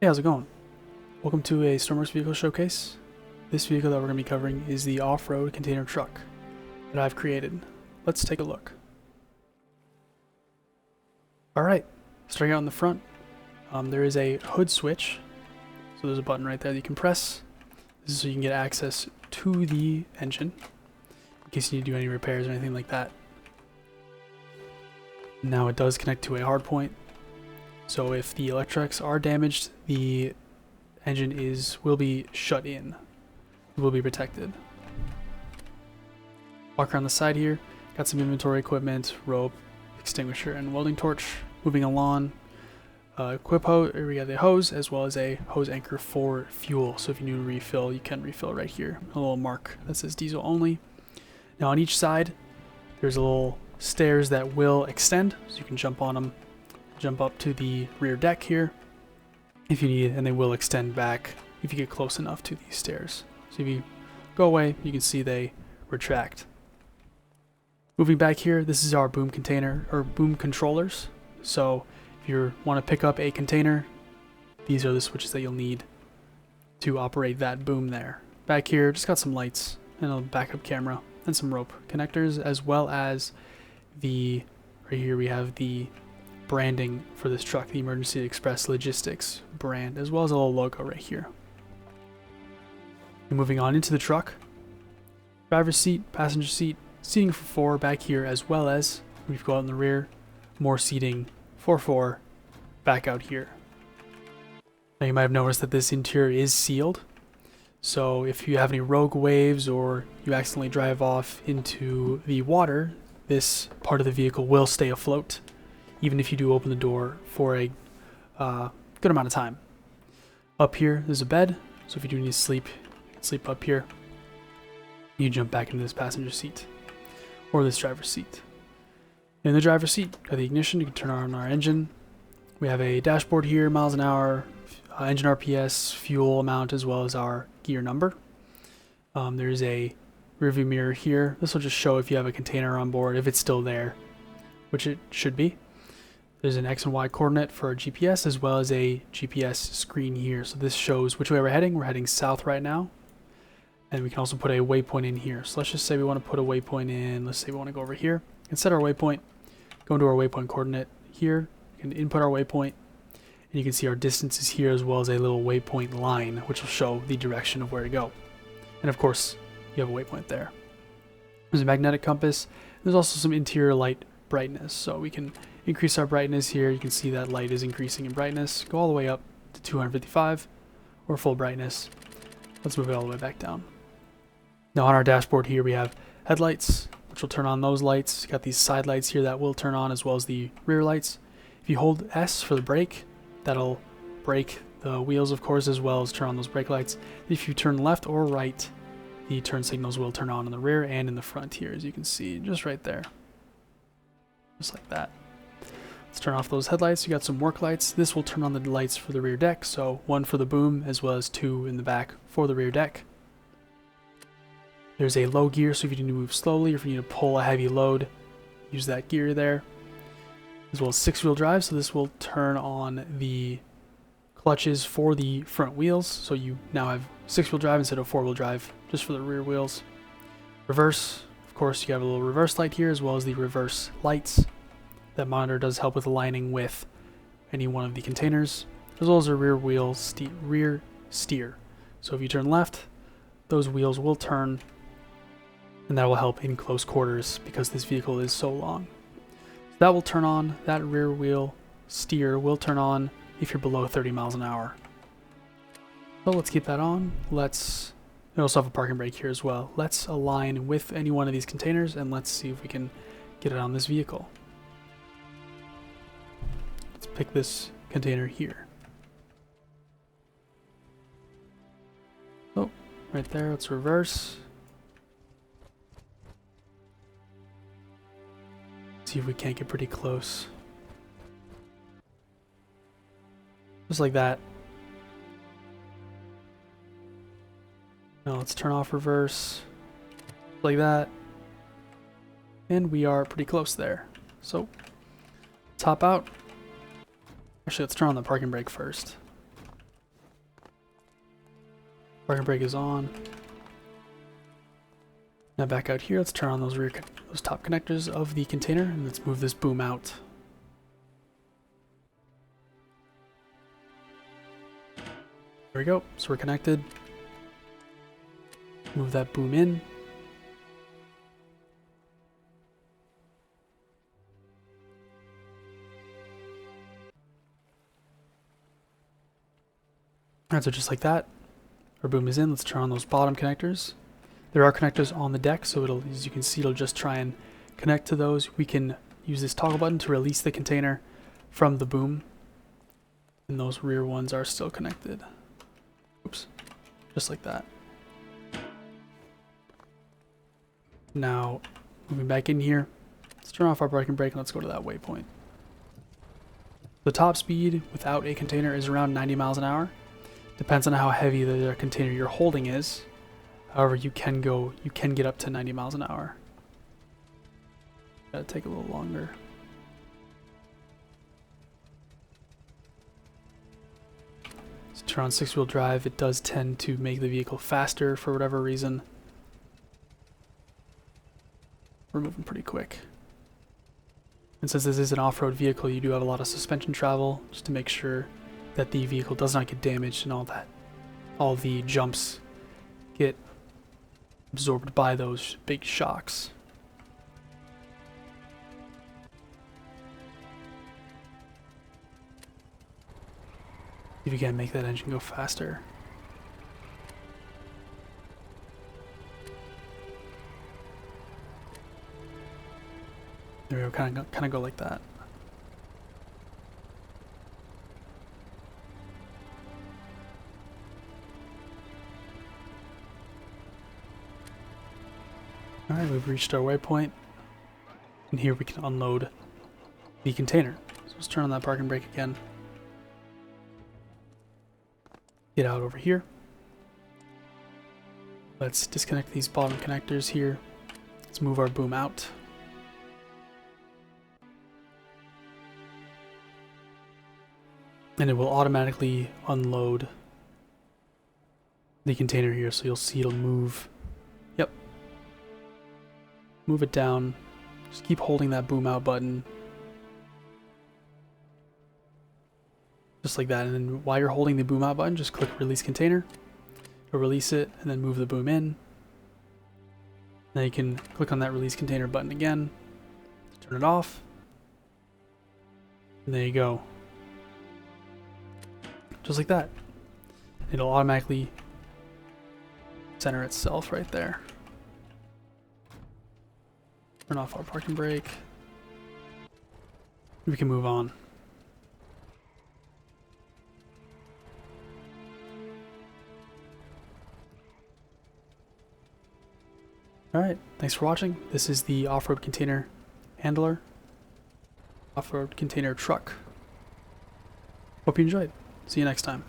Hey, how's it going? Welcome to a Stormworks vehicle showcase. This vehicle that we're going to be covering is the off-road container truck that I've created. Let's take a look. Alright, starting out in the front, there is a hood switch. So there's a button right there that you can press. This is so you can get access to the engine in case you need to do any repairs or anything like that. Now it does connect to a hard point. So if the electrics are damaged, the engine will be shut in. It will be protected. Walk around the side here. Got some inventory equipment, rope, extinguisher, and welding torch. Moving along, we got the hose as well as a hose anchor for fuel. So if you need to refill, you can refill right here. A little mark that says diesel only. Now on each side, there's a little stairs that will extend, so you can jump on them. Jump up to the rear deck here if you need, and they will extend back if you get close enough to these stairs. So if you go away, you can see they retract. Moving back here, this is our boom container or boom controllers. So if you want to pick up a container, these are the switches that you'll need to operate that boom there. Back here, just got some lights and a backup camera and some rope connectors, as well as right here we have the branding for this truck, the Emergency Express Logistics brand, as well as a little logo right here. And moving on into the truck, driver's seat, passenger seat, seating for 4 back here, as well as we've got in the rear, more seating for 4 back out here. Now you might have noticed that this interior is sealed, so if you have any rogue waves or you accidentally drive off into the water, this part of the vehicle will stay afloat, even if you do open the door for a good amount of time. Up here, there's a bed, so if you do need to sleep, you can sleep up here. You jump back into this passenger seat, or this driver's seat. In the driver's seat, got the ignition, you can turn on our engine. We have a dashboard here, miles an hour, engine RPS, fuel amount, as well as our gear number. There's a rearview mirror here. This will just show if you have a container on board, if it's still there, which it should be. There's an X and Y coordinate for our GPS, as well as a GPS screen here. So this shows which way we're heading. We're heading south right now. And we can also put a waypoint in here. So let's just say we want to put a waypoint in. Let's say we want to go over here. We can set our waypoint, go into our waypoint coordinate here. We can input our waypoint. And you can see our distances here, as well as a little waypoint line, which will show the direction of where to go. And of course, you have a waypoint there. There's a magnetic compass. There's also some interior light brightness. So we can increase our brightness here. You can see that light is increasing in brightness. Go all the way up to 255 or full brightness. Let's move it all the way back down. Now on our dashboard here we have headlights, which will turn on those lights. Got these side lights here that will turn on, as well as the rear lights. If you hold S for the brake, that'll brake the wheels, of course, as well as turn on those brake lights. If you turn left or right, the turn signals will turn on in the rear and in the front here, as you can see, just right there. Just like that. Let's turn off those headlights. You got some work lights. This will turn on the lights for the rear deck, so 1 for the boom, as well as 2 in the back for the rear deck. There's a low gear, so if you need to move slowly or if you need to pull a heavy load, use that gear there. As well as 6-wheel drive, so this will turn on the clutches for the front wheels, so you now have 6-wheel drive instead of 4-wheel drive, just for the rear wheels. Reverse, of course, you have a little reverse light here, as well as the reverse lights. That monitor does help with aligning with any one of the containers, as well as a rear steer. So if you turn left, those wheels will turn, and that will help in close quarters because this vehicle is so long. So that will turn on, that rear wheel steer will turn on if you're below 30 miles an hour. So let's keep that on. We also have a parking brake here as well. Let's align with any one of these containers and let's see if we can get it on this vehicle. Let's pick this container here. Oh, right there, let's reverse. See if we can't get pretty close. Just like that. Now let's turn off reverse. Like that. And we are pretty close there. So, let's hop out. Actually, let's turn on the parking brake first. Parking brake is on. Now back out here, let's turn on those top connectors of the container, and let's move this boom out. There we go. So we're connected. Move that boom in. Alright, so just like that, our boom is in. Let's turn on those bottom connectors. There are connectors on the deck, so it'll, as you can see, it'll just try and connect to those. We can use this toggle button to release the container from the boom, and those rear ones are still connected. Oops, just like that. Now, moving back in here, let's turn off our parking brake and let's go to that waypoint. The top speed without a container is around 90 miles an hour. Depends on how heavy the container you're holding is. However, you can get up to 90 miles an hour. Gotta take a little longer. So turn on 6-wheel drive. It does tend to make the vehicle faster for whatever reason. We're moving pretty quick. And since this is an off-road vehicle, you do have a lot of suspension travel, just to make sure that the vehicle does not get damaged and all that. All the jumps get absorbed by those big shocks. See if you can make that engine go faster. There we go, kind of go like that. Alright, we've reached our waypoint, and here we can unload the container. So let's turn on that parking brake again. Get out over here. Let's disconnect these bottom connectors here. Let's move our boom out. And it will automatically unload the container here, so you'll see it'll move. Yep. Move it down. Just keep holding that boom out button. Just like that. And then while you're holding the boom out button, just click release container. Or release it, and then move the boom in. Now you can click on that release container button again. Turn it off. And there you go. Just like that. It'll automatically center itself right there. Turn off our parking brake. We can move on. Alright, thanks for watching. This is the off-road container handler, off-road container truck. Hope you enjoyed. See you next time.